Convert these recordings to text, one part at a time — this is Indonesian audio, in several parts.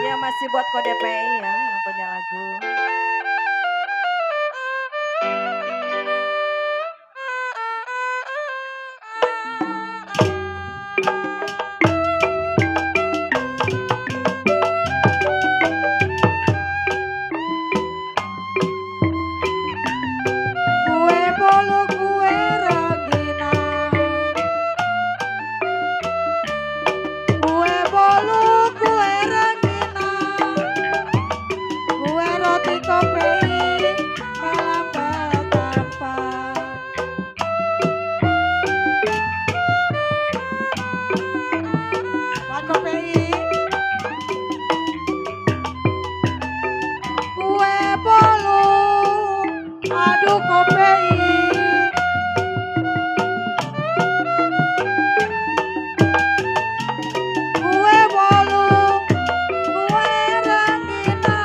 Ya masih buat kode PI ya yang punya lagu. Kue bolu kue ragina, kue bolu kue ragina, kue roti kopi malam betapa. Buat kopi, kue bolu, aduh kopi. Kue bolu, kue ragina,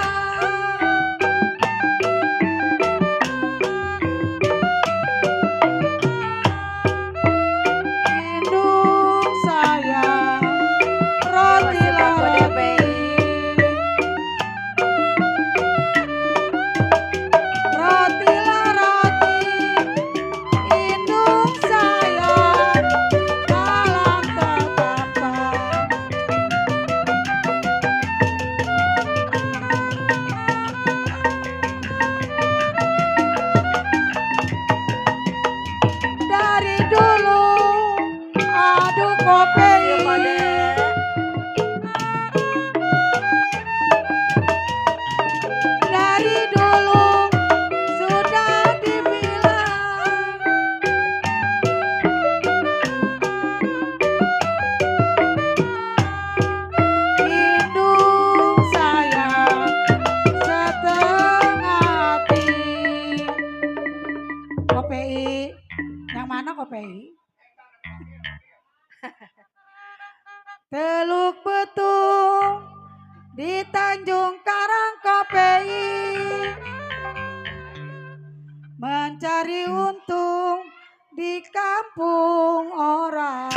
hidung saya roti Masih buat kode roti, PI. roti roti, hidung saya malam tertapa. Dari dulu aduh kopi, Masih kode. dari dulu sudah dibilang hidung saya setengah hati. Kopi yang mana kopi? Teluk Betung di Tanjung Karang KPI mencari untung di kampung orang.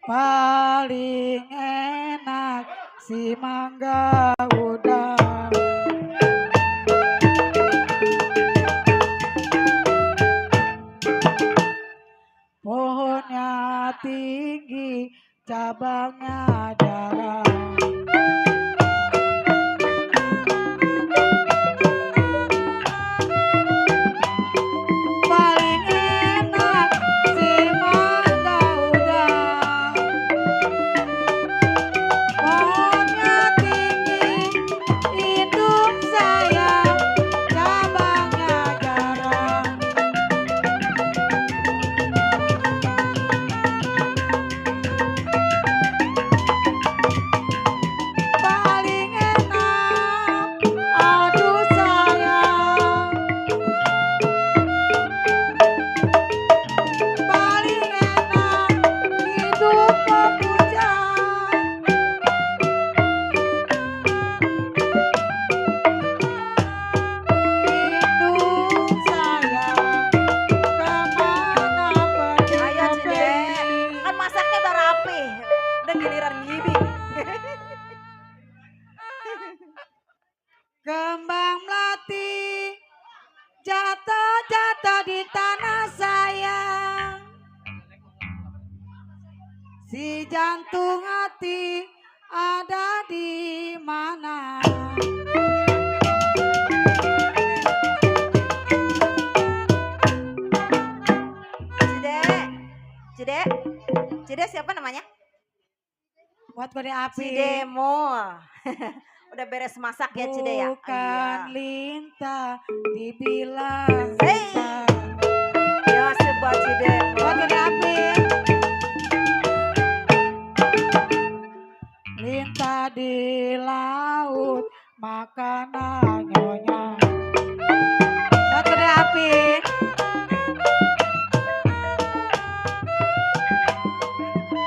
Paling enak si mangga udang. Pohonnya tinggi, cabangnya jarang. Paling enak si mangga udang. Pohonnya tinggi, hidung saya, cabangnya jarang. Paling enak, aduh sayang. Paling enak, hidup pemujaan. Hidung sayang, kemana pergi Ayo kopi? Cide. Kan masaknya udah rapi. Udah giliran ngibing. Kembang melati jatuh-jatuh di tanah sayang. Si jantung hati ada di mana? Cide. Cide. Cide siapa namanya? Buat kode api. Cidemo. Udah beres masak ya Cide ya? Bukan Iya. lintah dibilang Hey. lintah. Ya masih buat Cidemo. Buat kode api. Lintah di laut makanan nyonya. Buat kode api.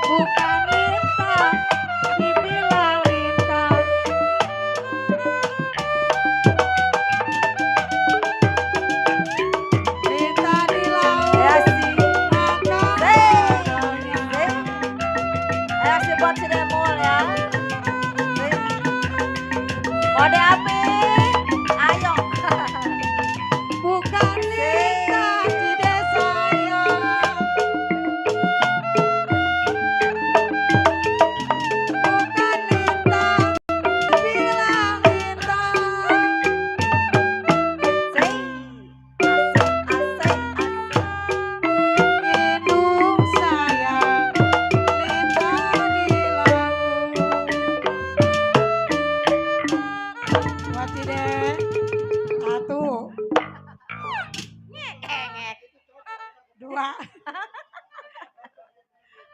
Bukan lintah dibilang lintah. Kode api. Ayo. Bukan cinta tidak sayang. Bukan lintang dibilang lintang. Say. Asik. Indung sayang lintang di laut. Buat tidak satu dua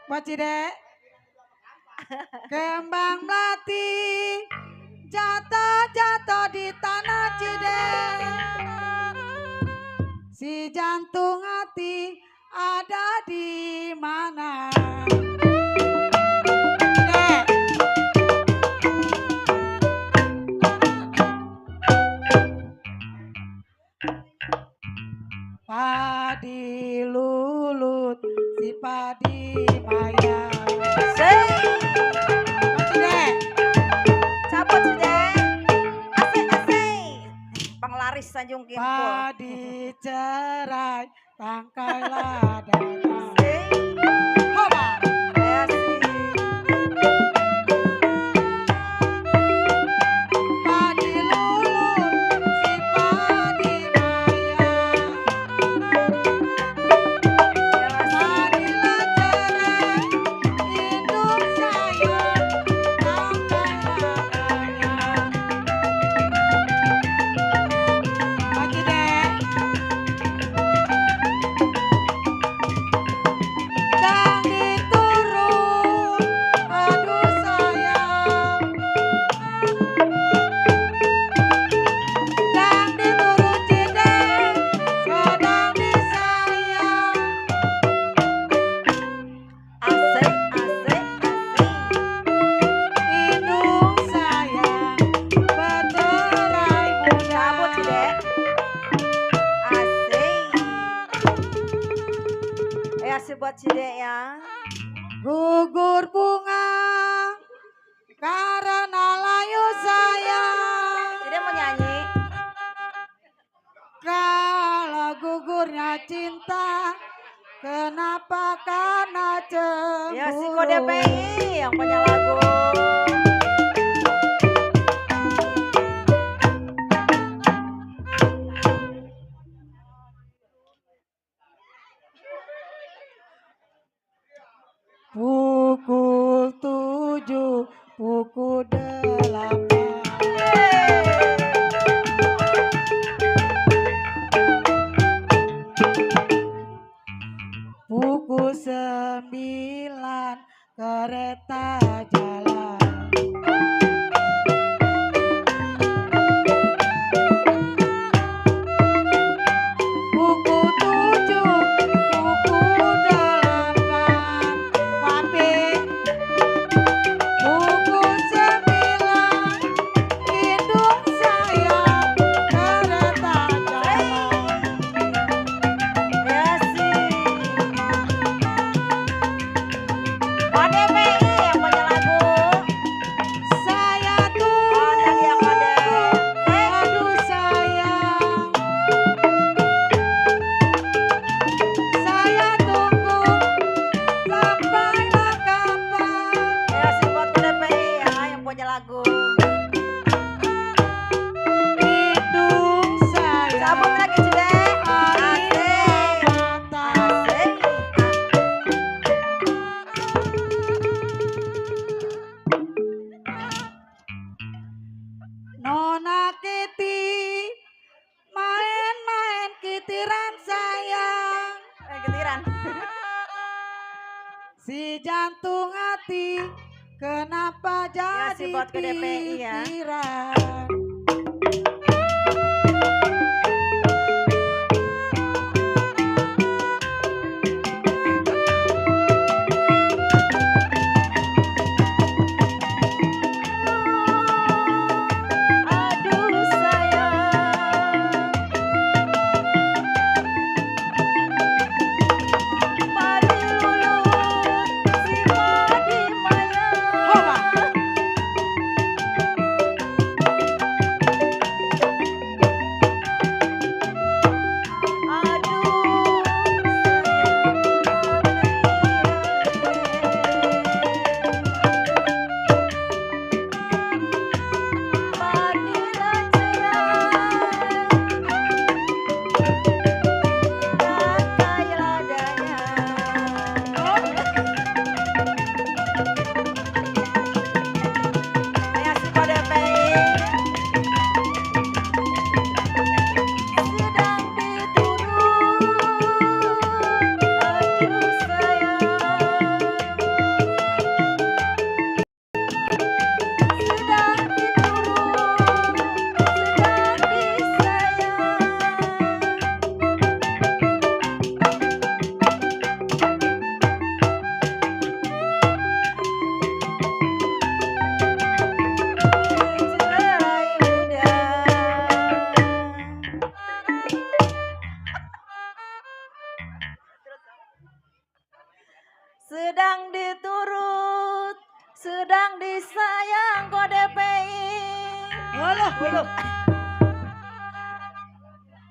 buat Cidek. Kembang melati jatuh di tanah Cidek. Si jantung hati ada di mana? Cidek. Padi lulut si padi maya. Say. Cidek. Cabut Cidek. Asik. Penglaris Tanjung Kimpul. Padi cerai tangkai ladang. Say. Hoba. Asik. Padi lulut si padi maya. Padi cerai indung sayang tangkai ladangnya. Pagi deh. Dan diturun, aduh sayang. Dan diturun Cidek, sedang disayang. Asik. Indung sayang, bercerai muda. Cabut Cidek. Asik. Asik buat Cidek ya. Gugur bunga karena layu sayang. Cidek mau nyanyi. Kalau gugurnya cinta, kenapa karena cemburu? Ya si Kode PI yang punya lagu. Pukul 7, pukul 8. Pukul 9, kereta jalan. Pukul 7, pukul 8. Wapi. Pukul 9, indung sayang, kereta jalan. Ya si Kode PI yang punya lagu. Saya Oh tadi yang Kode. aduh sayang. Saya tunggu sampailah kapan. Ya si buat Kode PI ya yang punya lagu. Indung sayang. Cabut lagi Cidek. Air mata. Asik. Nona Keti main-main kitiran sayang. Getiran. Si jantung hati kenapa Ya, si jadi buat ke DPI ya. pikiran? Aduh sayang. Padi lulut si padi maya. Hoba.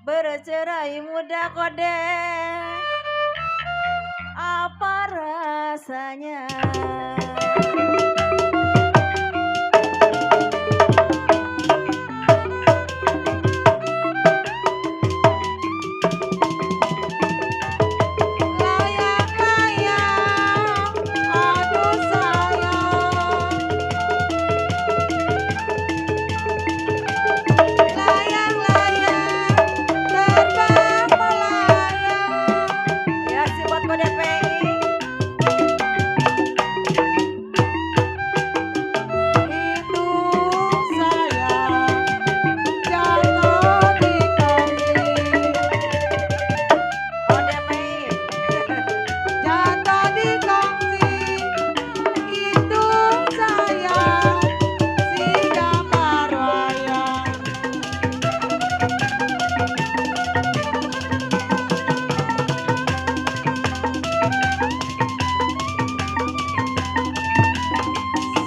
Bercerai muda kode, apa rasanya? Layang-layang, aduh sayang. Layang-layang, terbang melayang. Ya si buat kode PI. Indung sayang, jatuh di kaki. Kode PI. Jatuh di kongsi, indung sayang, si gambar wayang.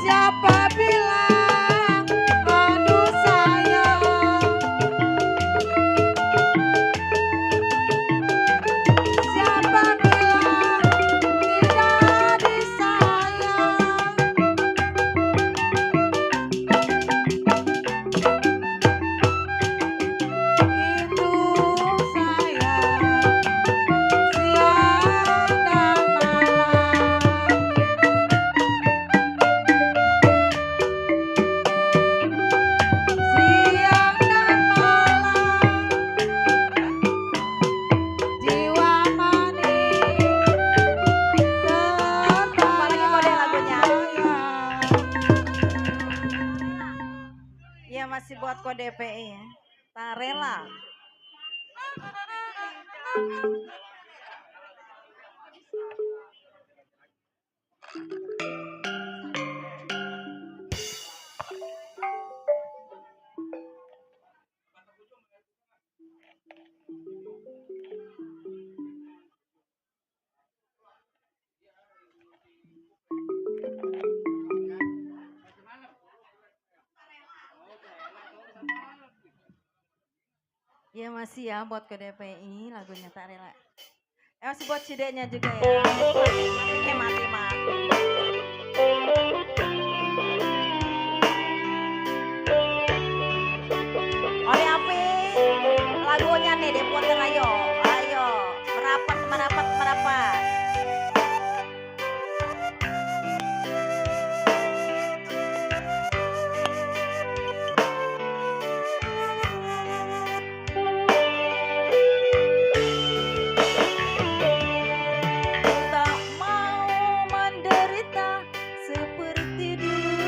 Siapa bilang aduh sayang? Siapa bilang tidak disayang? Indung sayang, siang dan malam. Siang dan malam, jiwa manis Apalagi kode lagunya. terbayang-bayang. Ya masih buat kode PI ya. Tak rela. Ya masih ya buat kode PI lagunya tak rela. Masih buat cideknya juga ya. Mati. Oleh api lagunya nih diputer ayo. Ayo merapat. Tak mau menderita seperti dulu.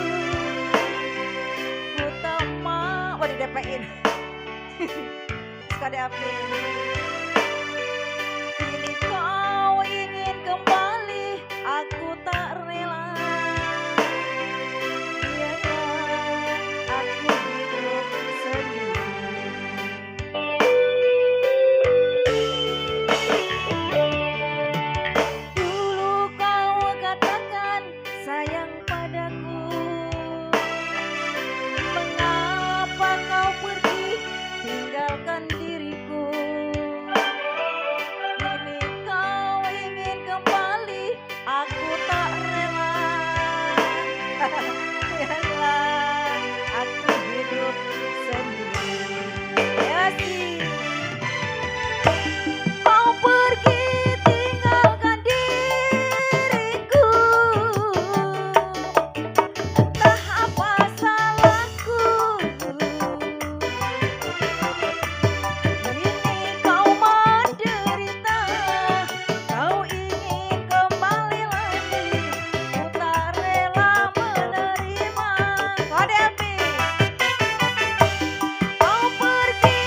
Ku tak mau. Oh di DP-in. Kode api. Kini kau ingin kembali, aku tak rela. Biarlah aku hidup sendiri. Dulu kau katakan sayang padaku. Mengapa kau pergi tinggalkan diriku? Kini kau ingin kembali, aku tak rela. Biarlah aku hidup sendiri. Ya sih. Mau pergi tinggalkan diriku. Entah apa salahku. Kini kau menderita, kau ingin kembali lagi. Ku tak rela menerima. Kode api. Mau pergi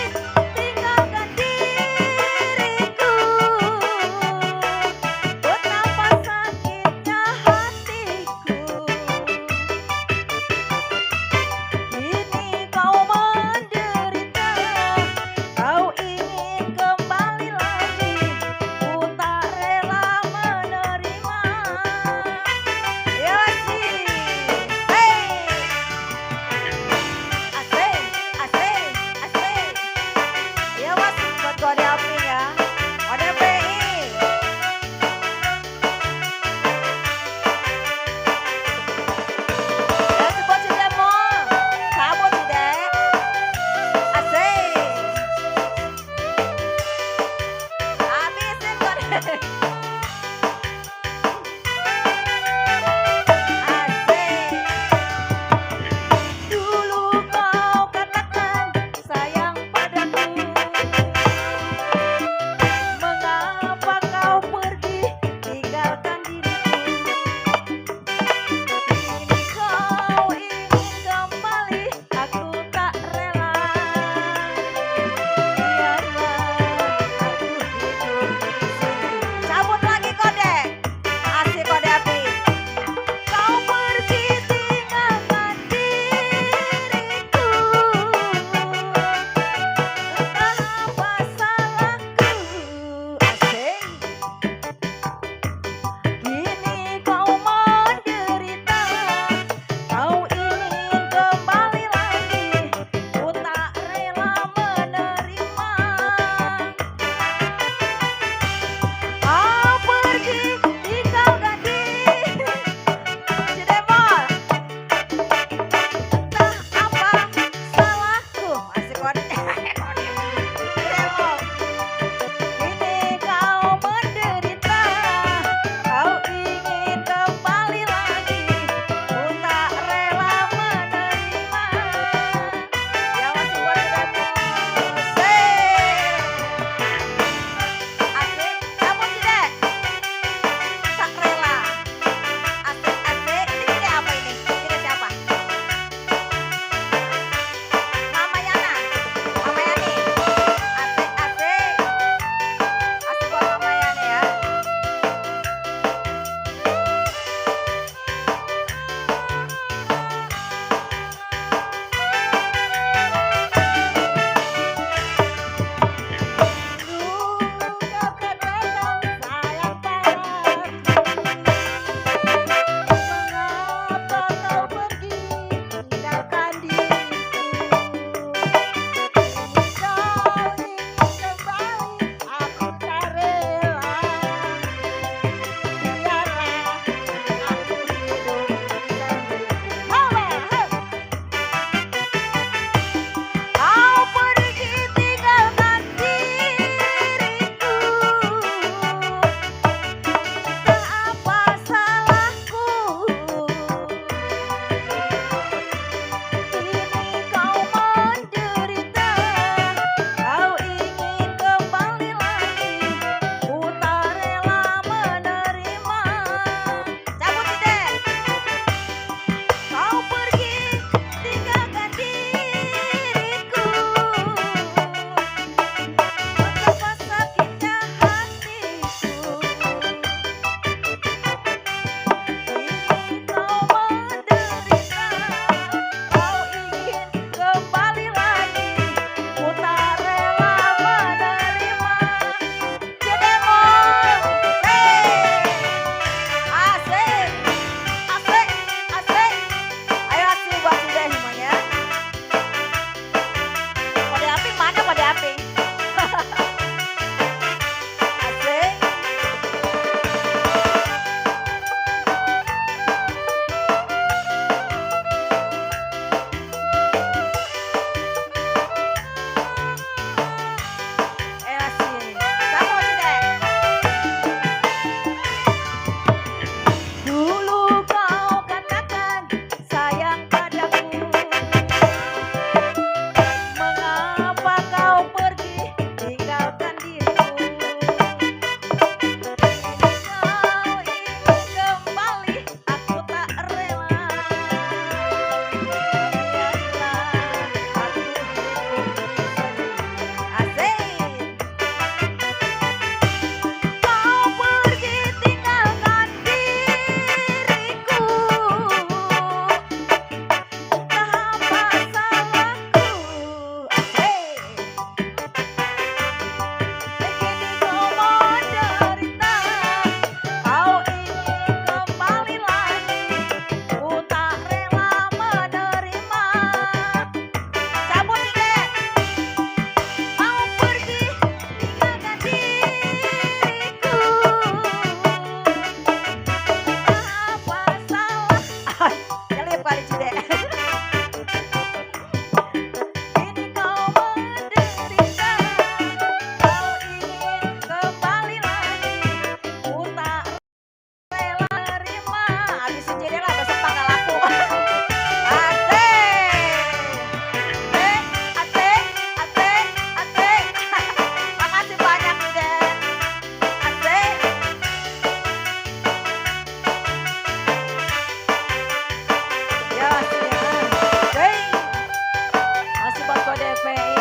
PI.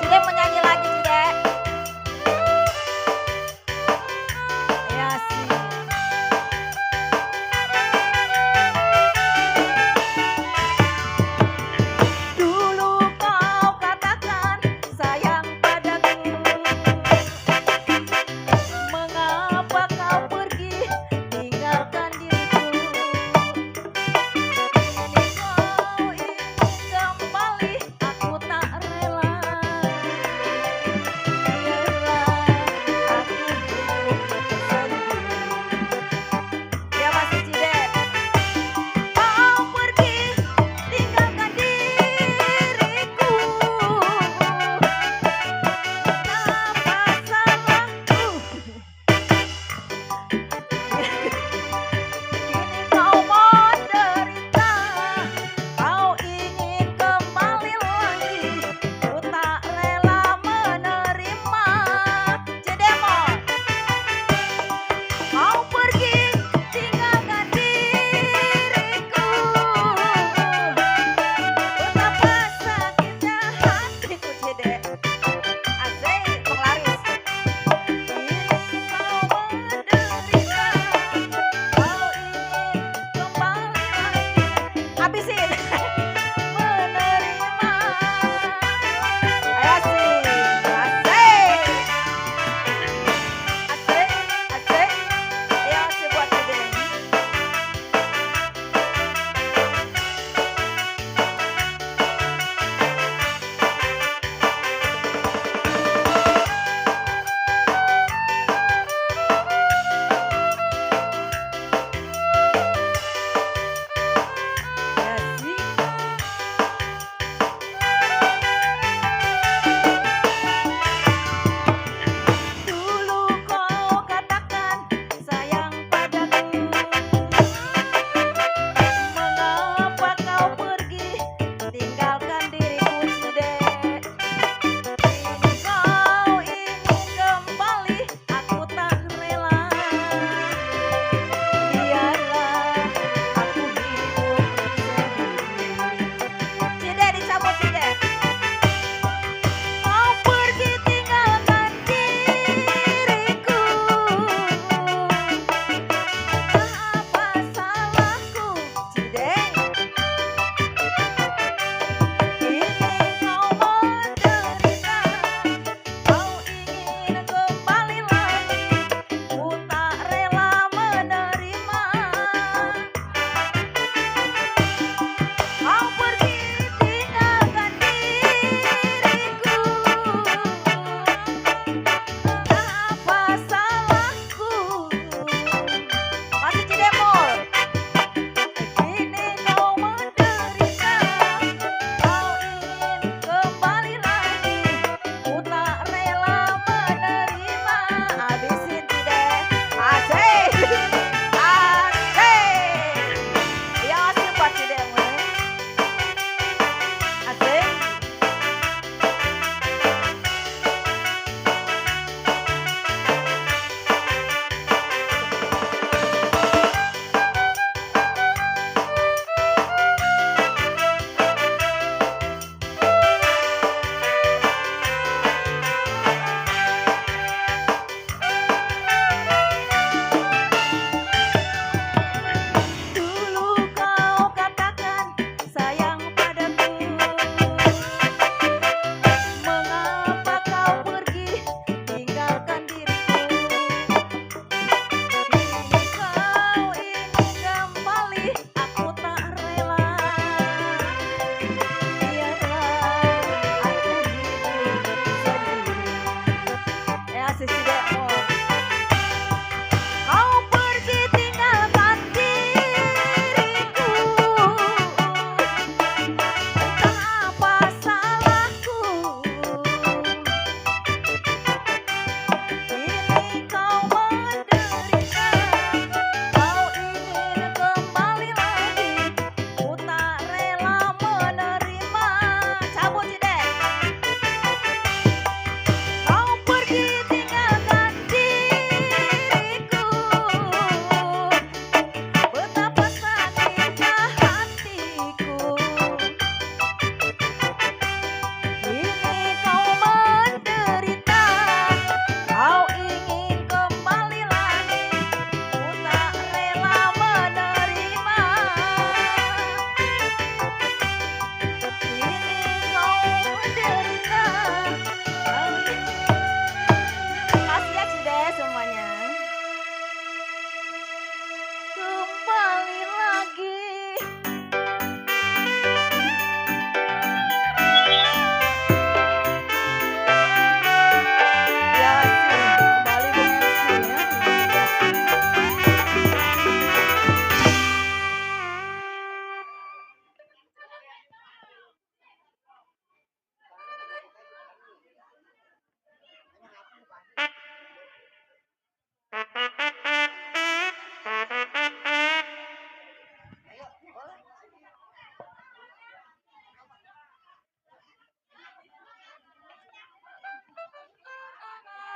Cide mau nyanyi lagi Cide. Ya sih. Dulu kau katakan sayang padaku, mengapa kau pergi tinggalkan diriku? Kini kau ingin kembali, aku tak rela.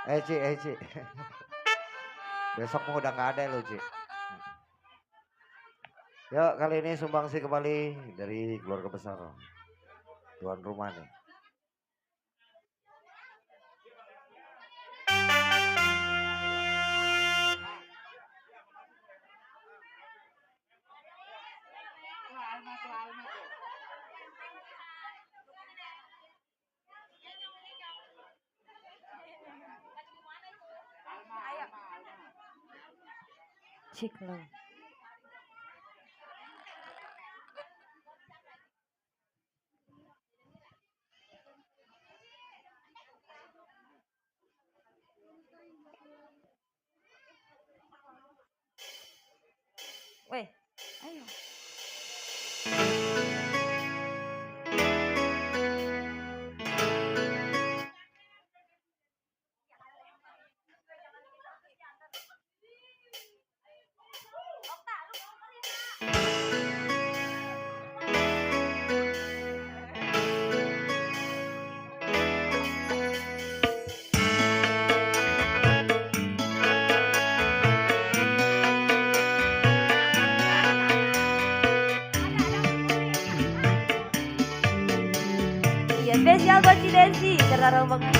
Ci, Ci. Besok mau udah nggak ada lo, Ci. Yuk kali ini sumbangsi kembali dari keluarga besar tuan rumah nih. Ciklo. Weh, ayo. Iya, spesial buat si Desi, terlarang banget.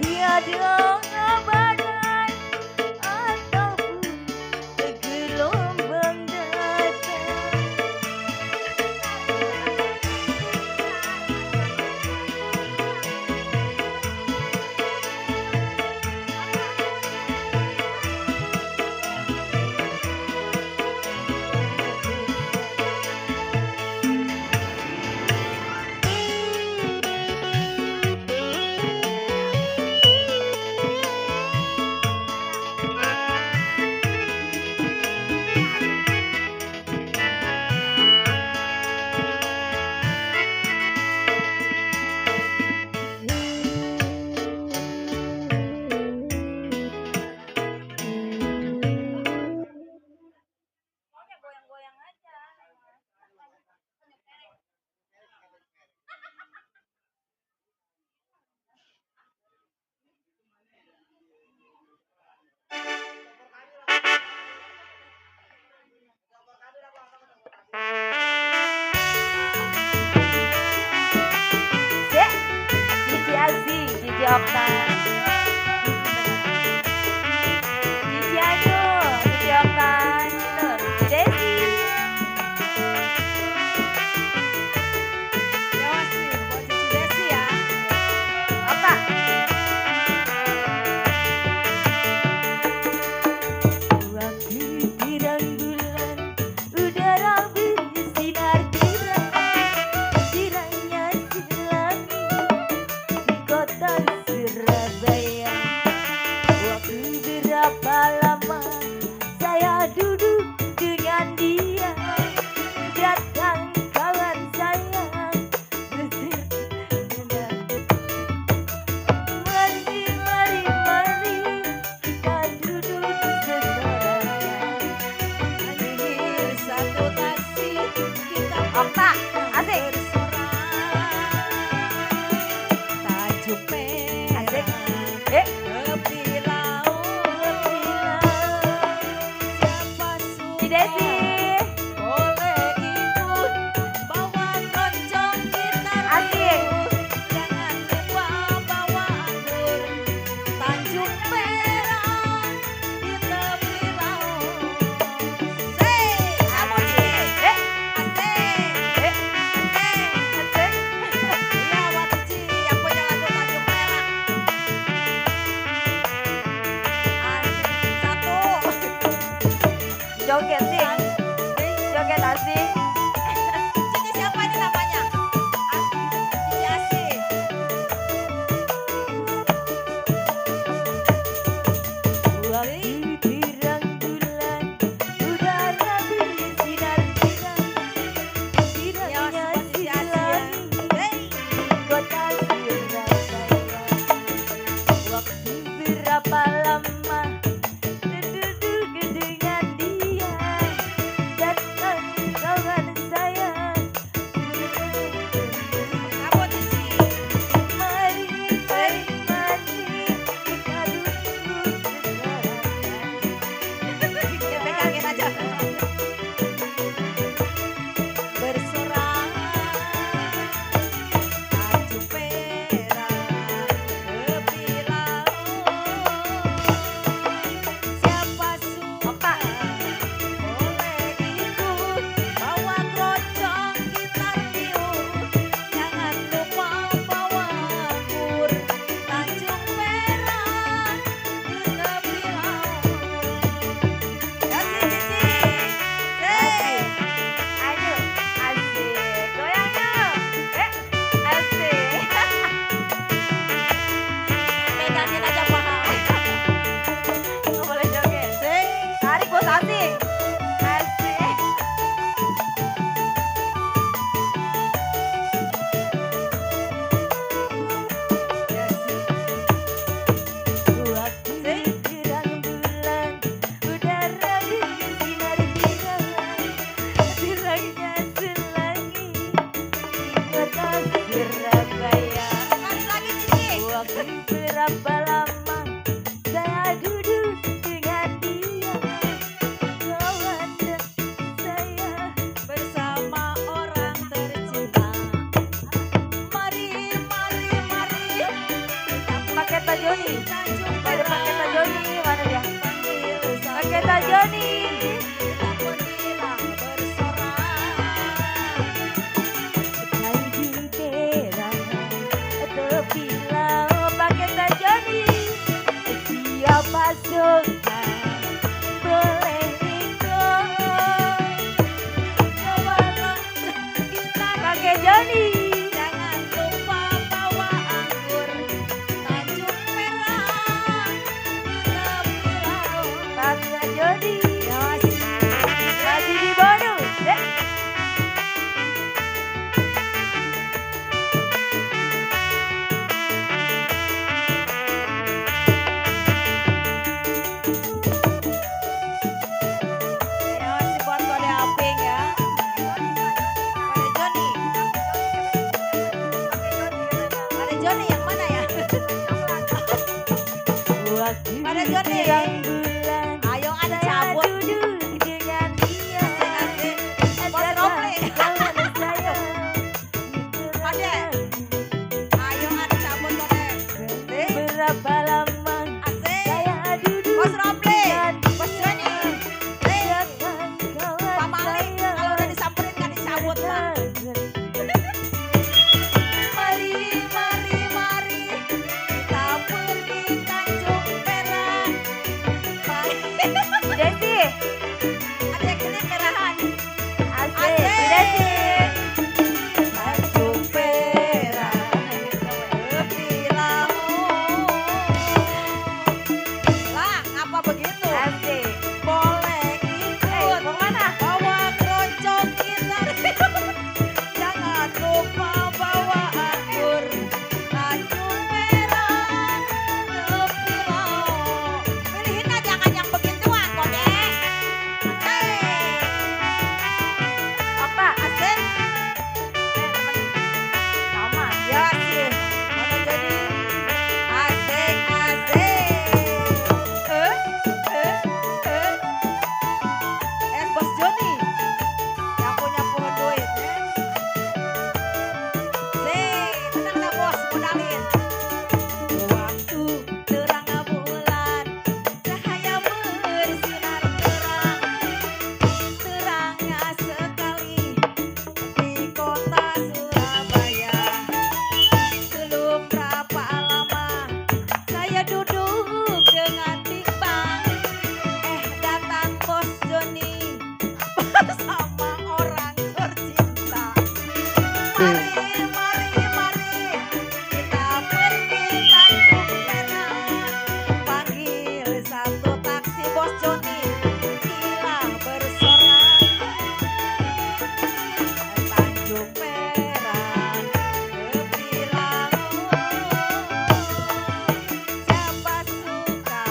Tiada badai ataupun gelombang datang. Goyang-goyang aja. Cek, Cici Azi, Cici Oktan. Cici Ayu, Cici Oktan, Nur, Cici Desi. Yowasi, buat Cici Desi ya. Okta. Waktu terang bulan, udara bersinar terang, terangnya selagi di kota Surabaya. Waktu berapa lama saya duduk dengan dia, datang kawan saya beserta. Mari, mari, mari kita duduk sesorangan. Akhir satu taksi kita Okta, asik. tajuk Asik. merah tepi laut. Siapa Ci Desi. boleh ikut bawa lonceng gitar Asik. jangan lupa bawa anggur Tanjung Perak di tepi laut. Kamu sih asik Asik. iya Watici yang punya lagu Tanjung Perak asik satu Joget sih. Joget asik. Cici siapa ini namanya? Cici Asih. Waktu terang bulan, udara bersinar terang, Joni. Jangan lupa bawa anggur Tanjung Merah tepi laut. Bangga Joni. Masih di bonus. Terima kasih buat kode Aping ya. Kode Joni. Kode Joni yang mana ya? Waktu Pada Joni. terang bulan. Ayo ada Saya cabut. duduk dengan dia. Asik-asik. Bos Romli. Kawan saya. Kode. Ayo ada cabut kode. Asik. Berapa lama Asik. saya duduk Bos Romli. dengan Bos Joni. dengan kawan Pak Malik saya. kalau udah disamperin kan dicabut Pak. Mari, mari, mari kita pergi Tanjung Perak. Desi, Ada yang gelip merahan. asik, Asik. Desi. Tanjung Perak tepi laut. Lah, ngapa begitu? Asik. Boleh ikut. Mau mana? Bawa keroncong gitar. Jangan lupa bawa anggur. Tanjung Perak tepi laut. Pilihin aja jangan yang begituan, Kode. Asik. Apa? Asik. Sama. Ya sih. Mana jadi? Asik, asik. Bos Joni. Yang punya duit ya. Tenang dah bos, modalin. Waktu terang bulan, cahaya bersinar terang. Terangnya sekali di kota Surabaya. Belum berapa lama saya duduk dengan bimbang. Datang bos Joni bersama orang tercinta. Mari, mari, mari kita pergi Tanjung Perak. Panggil satu taksi bos Joni, gila bersorak. Tanjung Perak tepi laut. Siapa suka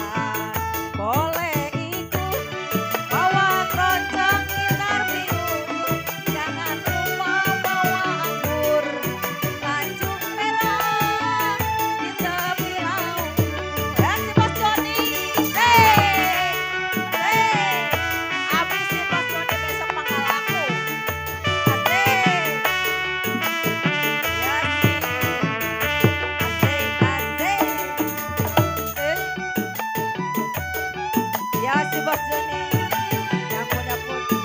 boleh ikut. Bawa keroncong gitar biru. Jangan lupa bawa anggur. Tanjung Perak di tepi laut. Dan si bos Joni. Habisin bos Joni besok pangkal aku. Asik. Ya sih. Asik, asik. Ya si bos Joni yang punya putih.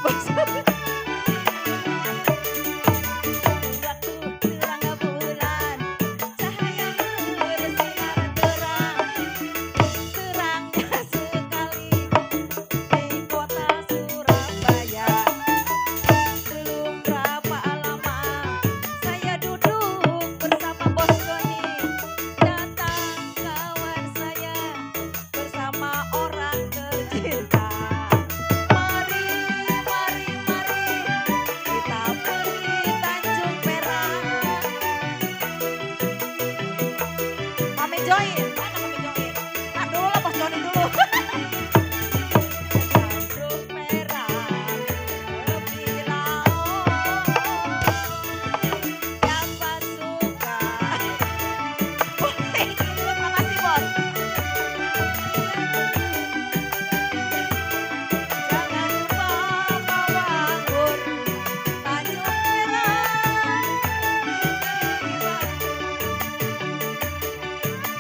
Bos Joni. Waktu terang bulan, cahaya bersinar terang. Terangnya sekali di kota Surabaya. Belum berapa lama saya duduk bersama bos Joni. Datang kawan saya bersama orang tercinta. Mari, mari, mari kita pergi Tanjung Perak. Mami join, mana Mami join? Nah dulu lah bos Joni dulu. Tanjung Perak tepi laut. Siapa suka boleh ikut. Makasih bos. Jangan lupa bawa anggur. Tanjung Perak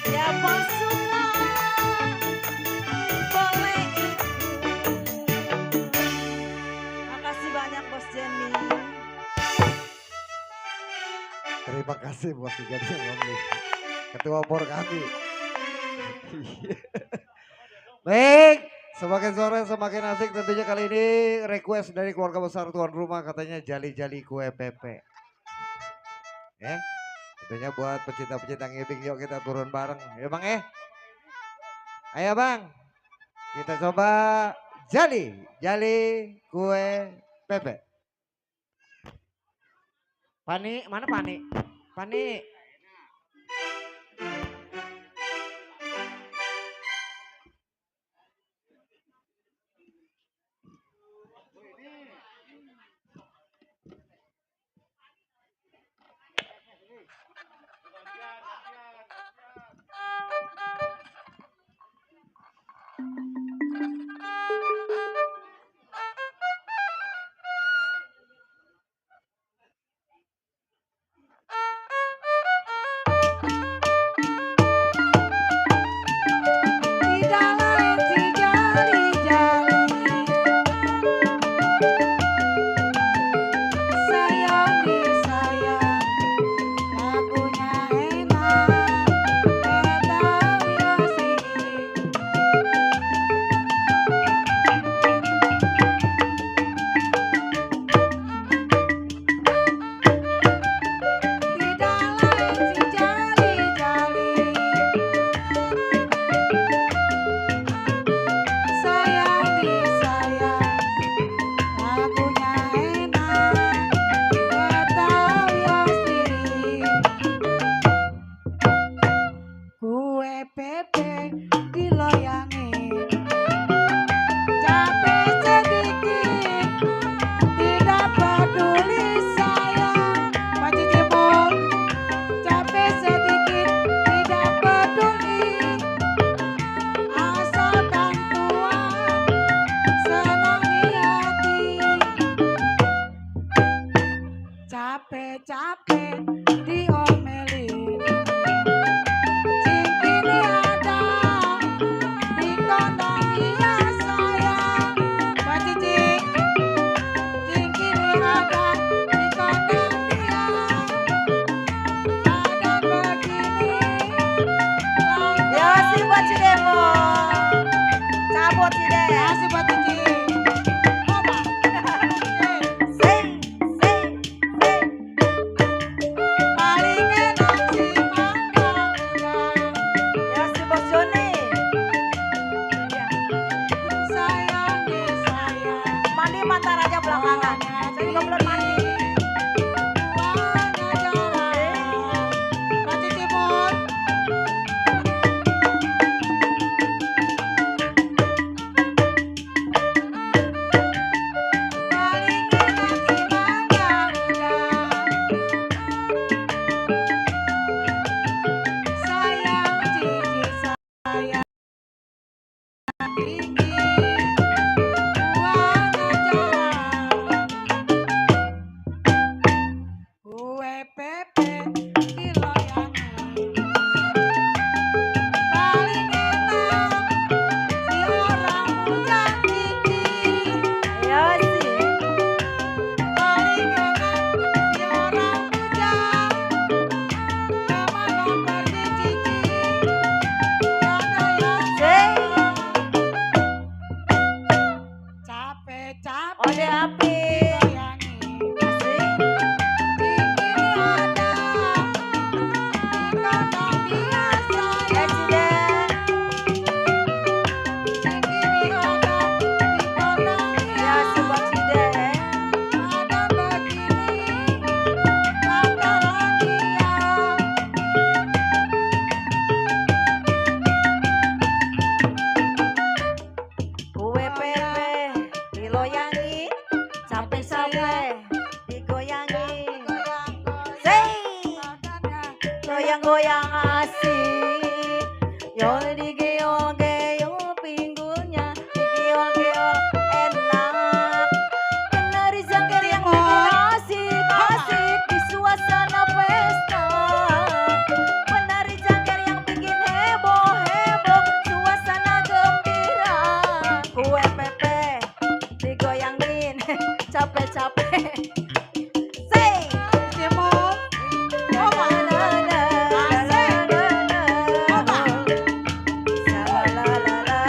siapa suka boleh ikut. Makasih banyak bos Jenny. Terima kasih buat Joni Romli. Ketua Bor kami. Baik, Semakin sore semakin asik tentunya kali ini request dari keluarga besar tuan rumah katanya jali-jali kue pepe. Ya, tentunya buat pecinta-pecinta ngibing yuk kita turun bareng. Ya bang ayo bang. Kita coba jali kue pepe. Pani, mana Pani? Pani. Tidak lain si jali-jali, sayang disayang, lagunya enak, pedang Yosi. Tidak lain si jali-jali, sayang disayang, lagunya enak, pedang Yosi. Kue pepe diloyangin, capek sedikit, tidak peduli sayang. Pak Cicibul, capek sedikit, tidak peduli, asalkan Tuhan senang di hati. Capek-capek diomelin, Cikini ada di kandang dia sayang. Pak Cici, Cikini ada di kandang dia. Ada begini, Ya si buat si Demo. Cabut si Demo. kasih Pak Cici. Coba. Sing, sing, sing. Paling enak si mangga udang, Ya si Bos Joni. Ya. sayang disayang. Mandi mata raja belakangan. Saya juga belum mandi. Buahnya jarang. Pak Cicibul, paling enak si mangga udang, sayang Cici sayang tinggi, buahnya jarang. Kue pepe diloyangin, paling enak si orang bujang Cici. Ya si. Paling enak si orang bujang, kemana pergi Cici, tiada yang Sing. capek-capek Ode api. digoyangin. Sing. Cikini ada di kandang dia Ya sayang. si Den. Cikini ada di kandang dia. Ya si buat si Den. Ada begini lantaran dia. Kue pepe diloyangin, capek-capek digoyangin. Sing. Goyang-goyang asik, yol digeol-geol pinggulnya, digeol-geol enak. Penari jangkir yang bikin asik-asik di suasana pesta. Penari jangkir yang bikin heboh-heboh, suasana gembira. Kue pepe digoyangin, capek-capek. Sing. Cibul, coba. Asik. Coba. Salalala,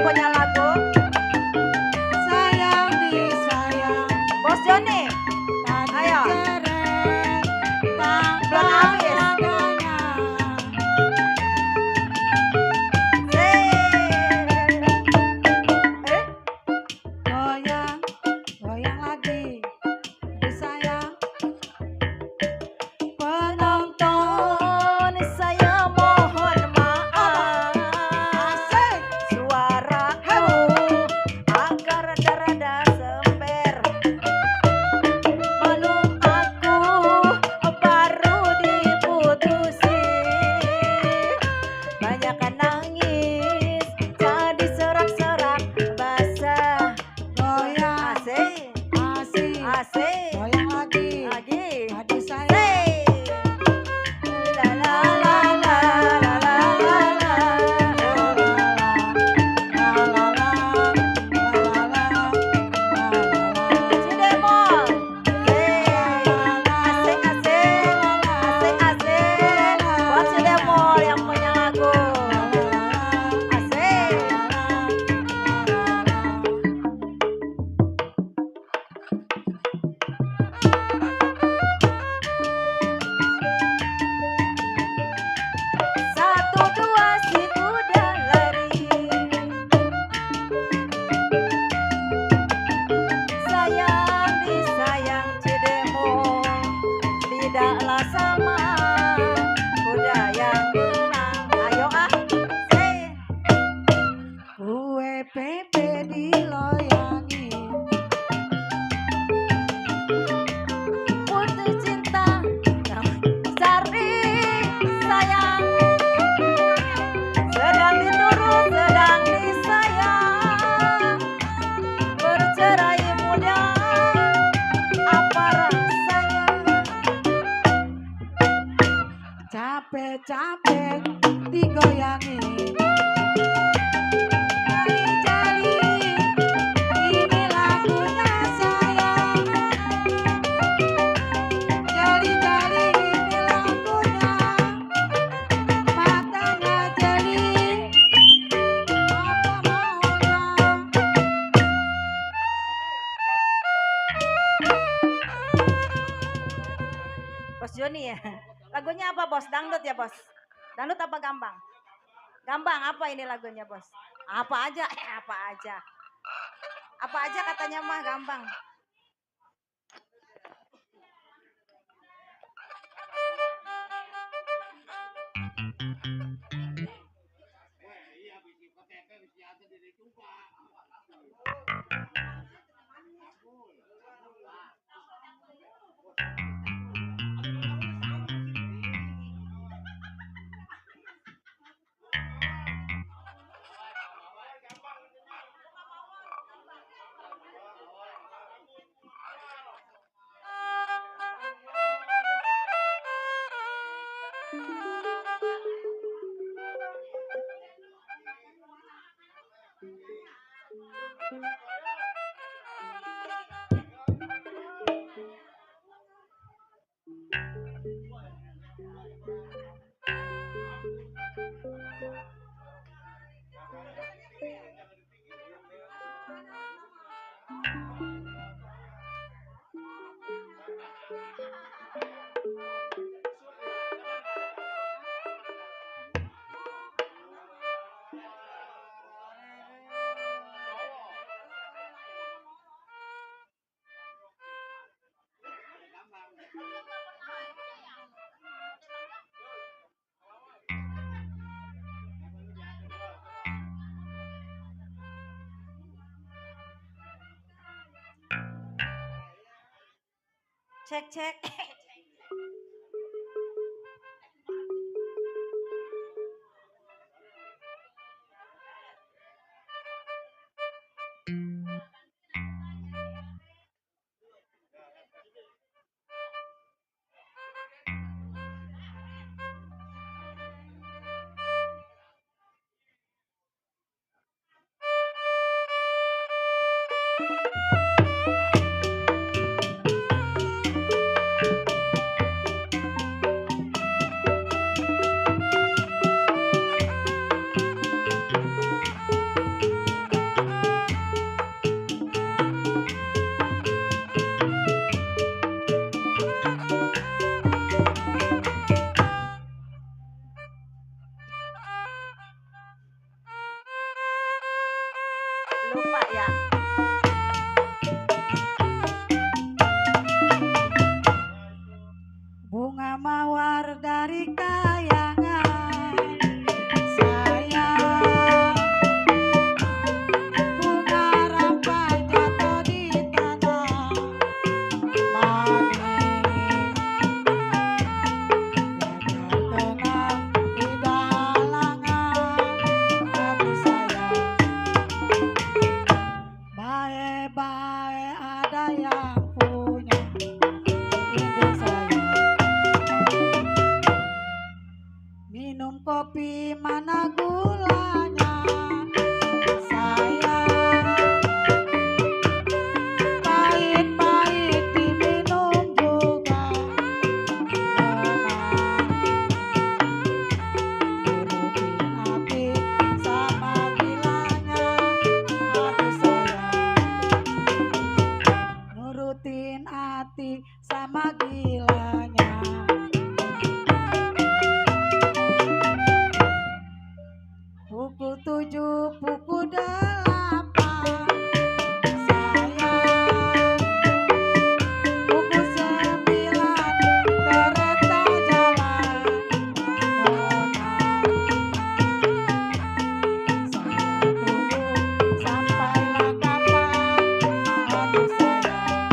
punya lagu? Sayang disayang. Bos Joni. Tadi Ayo. seret, tak Belum habis. adanya. Goyang, goyang lagi. Tadi sayang. Penonton. Saya mohon maaf. Asik. Suaraku agak rada-rada sember. Belum aku baru diputusi. Banyak nangis jadi serak-serak basah. Goyang, Asik, asik. asik. Goyang lagi. Lagi. Tadi sayang. Hey. La la la la la la la la. Cidemol. Asik asik. Asik asik. Buat Cidemol yang punya lagu. Asik. Satu dua si kuda lari. Sayang disayang Cidemol. Tidaklah sama kuda yang menang. Ayo ah. Say. Kue pepe diloyangi. Putus cinta cari sayang. Sedang diturut, sedang disayang. Bercerai muda, apa rasanya? Capek-capek digoyangi. Jali-jali, ini lagunya sayang. Jali-jali, ini lagunya. Matanya jeli, apa maunya? Bos Joni ya. Lagunya apa bos? Dangdut ya bos? Dangdut apa gambang? Gambang apa ini lagunya bos? Apa aja? Apa aja? Apa aja katanya mah gambang. Cek cek. lupa ya. Bunga mawar dari kayangan sayang, bunga rampai jatuh di tanah manis, tenang di dalangan. Aduh sayang, bae-bae ada yang punya hidup sayang. Minum kopi mana gulanya sayang, pahit-pahit diminum juga nurutin hati sama gilanya. Aduh sayang, nurutin hati sama gilanya. Pukul 7, pukul 8 sayang, pukul 9 kereta jalan saya tunggu sampailah kapan. Aduh sayang,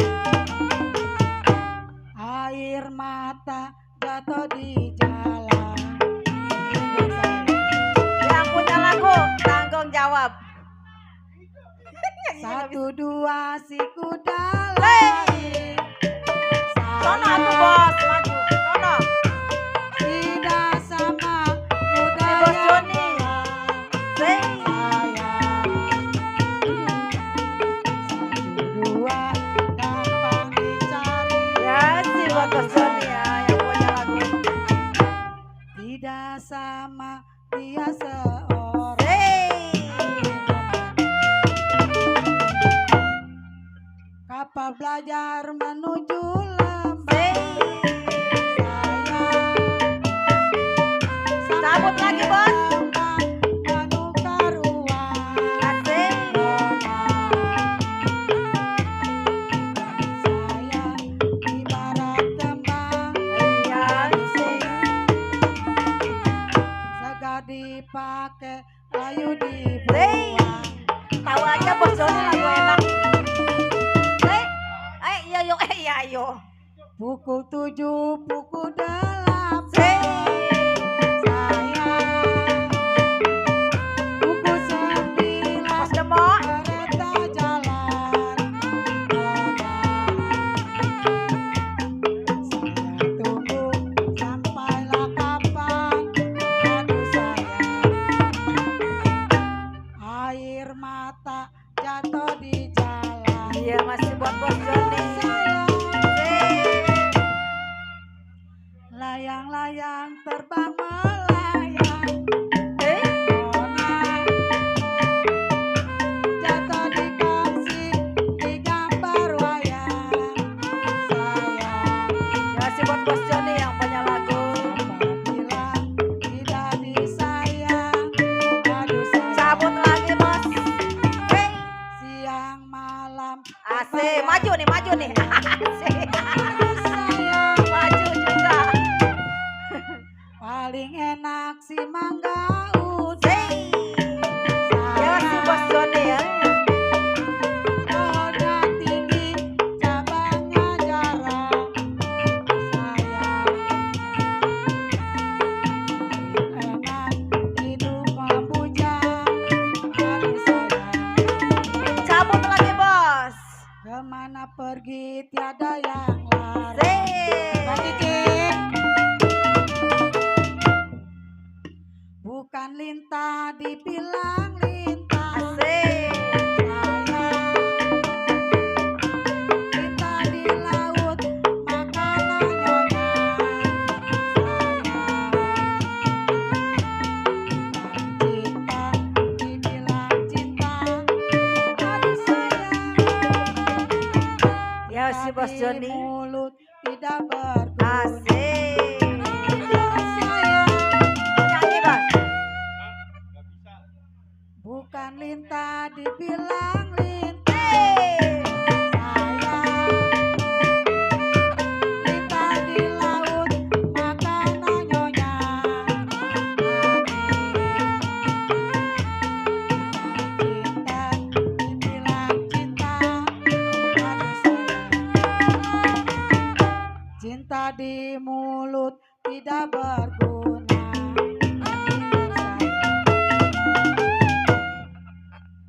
air mata jatuh di jalan. Hidup sayang, Yang punya lagu tanggung jawab. 1, 2 si kuda lari Sono atuh bos, maju. Sono. tidak sama kuda Bos yang Joni. telah Sing. sayang. 1, 2 gampang dicari, Ya sih buat Bos Joni ya yang punya lagu. tidak sama dia seorang. Kapal belajar menuju lembah sayang, Cabut lagi, Bos. menukar uang Asik. sayang, ibarat kembang Iya sih. segar dipakai layu dibuang. Tahu aja Bos Joni lagu enak. Iya yo, iya yo. Pukul 7, pukul 8 Sing. sayang, pukul 9 Bos Demok. kereta jalan saya tunggu sampailah kapan. Aduh sayang, air mata jatuh di jalan. Iya masih buat Bos Joni. Sayang, layang-layang terbang melayang nona, jatuh di kursi di gambar wayang sayang. Ya masih buat Bos Joni yang punya lagu. Apabila tidak disayang, aduh sayang, Cabut lagi Bos. Hey. siang malam Asik, maju nih, maju nih. Asik. aduh sayang, Maju juga. paling enak si mangga udah Hey. Ya masih Bos Joni ya. roda tinggi cabangnya jarang sayang, enak hidup membujang. Aduh sayang, Cabut lagi Bos. kemana pergi tiada yang larang. Mbak Sing. Cici, bukan lintah dibilang lintah Asik. sayang, lintah di laut makanan nyonya sayang, cinta dibilang cinta. Aduh sayang, Ya si Bos di Joni. mulut tidak berguna. Asik. Sayang, Nyanyi Bos. bukan cinta dibilang lintang. Lintang di laut makanan nyonya cinta dibilang cinta aduh sayang cinta di mulut tidak berguna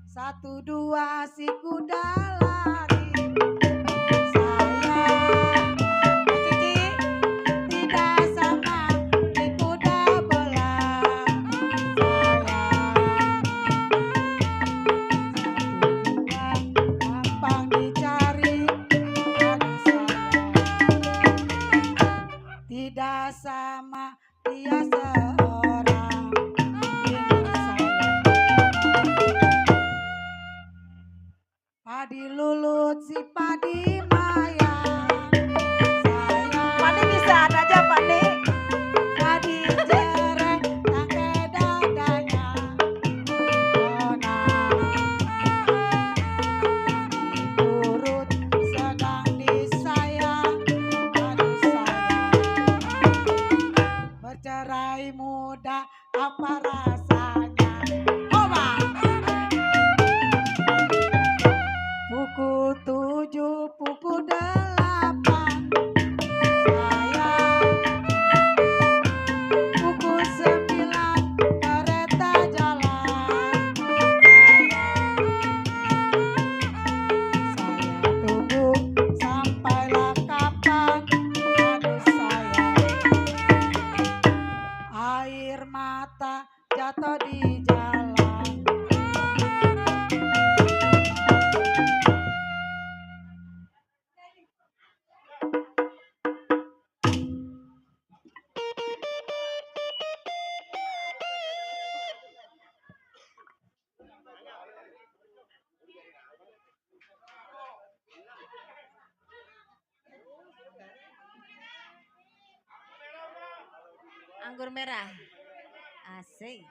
satu dua si kuda lari sayang Cici tidak sama si kuda belang sayang gampang dicari aduh sayang tidak sama dia seorang ini sayang padi lulut si padi mayang sayang Pani bisa aja Pani. padi jereng tangke dadanya nona diurut sedang disayang aduh sayang bercerai muda apa rasanya Oba pukul 7 pukul 8 sayang pukul 9 kereta jalan saya tunggu sampailah kapan aduh sayang air mata jatuh di jalan Anggur merah. Asik.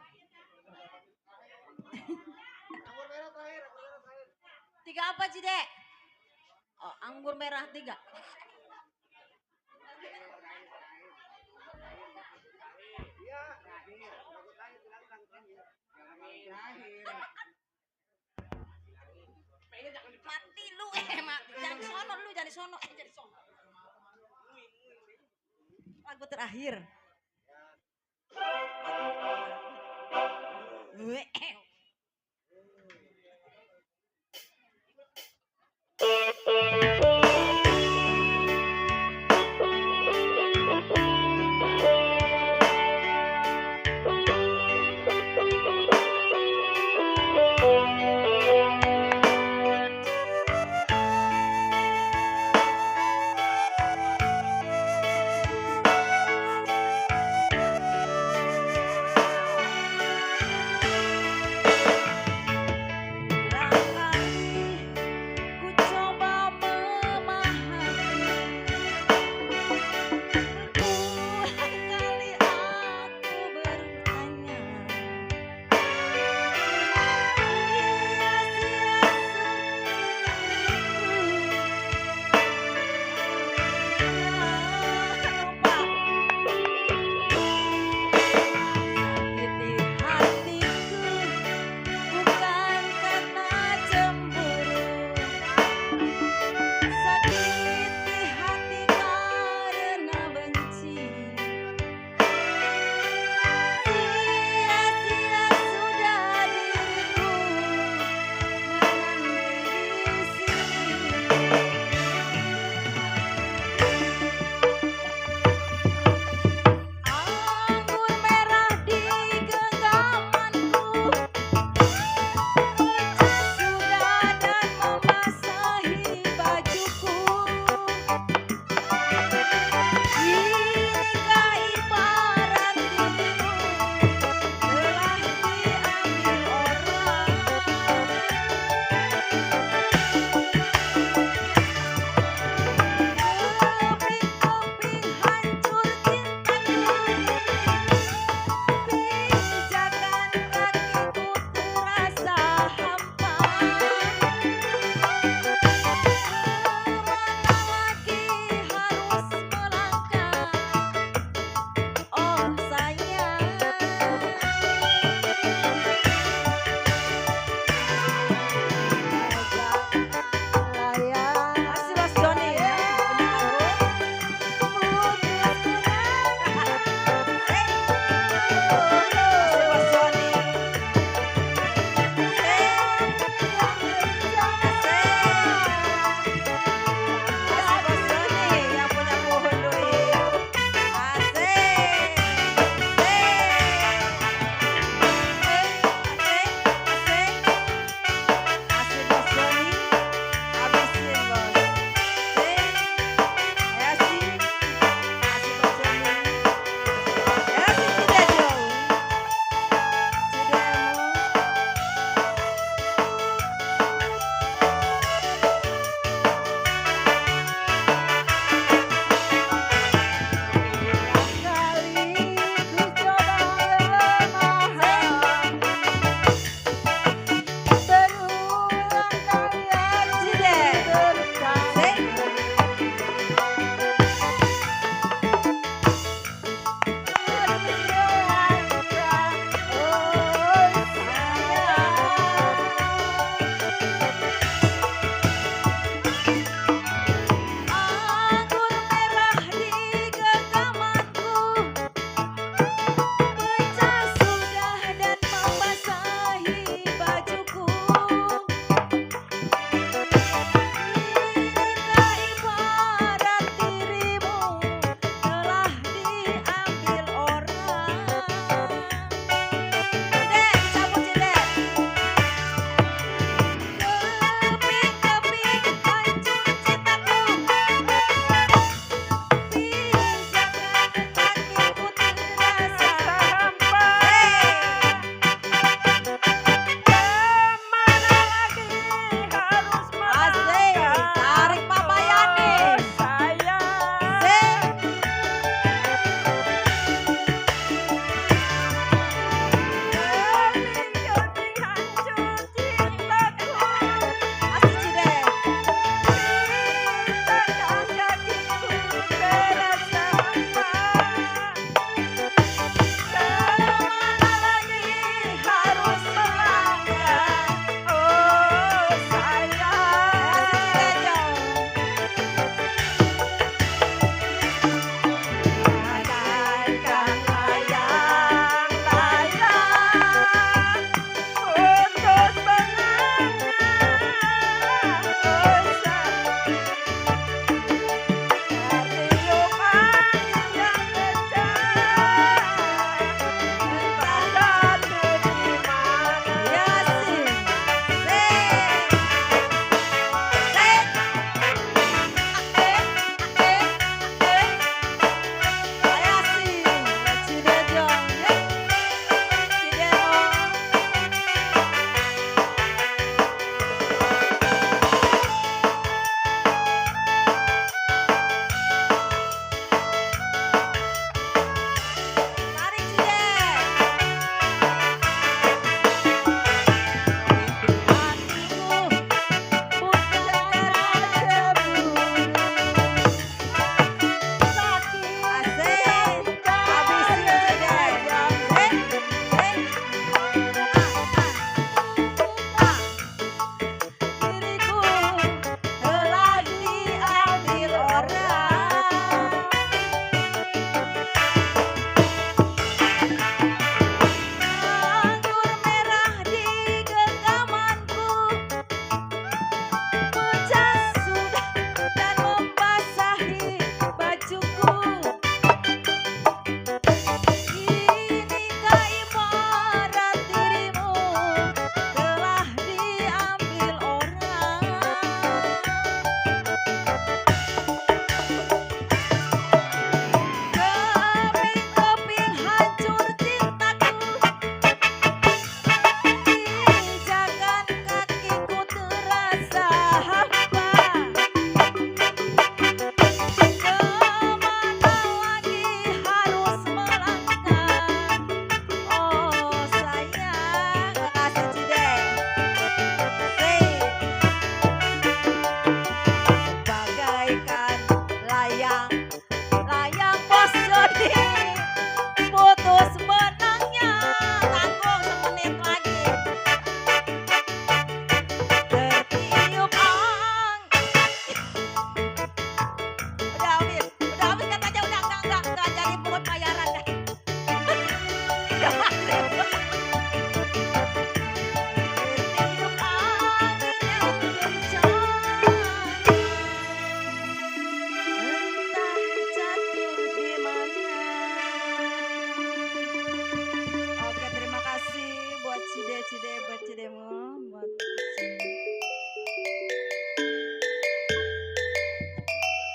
Tiga apa Cidek? Oh, anggur merah 3. Mati lu mati. Jangan di sono lu, jangan di sono, jangan di sono. Lagu terakhir.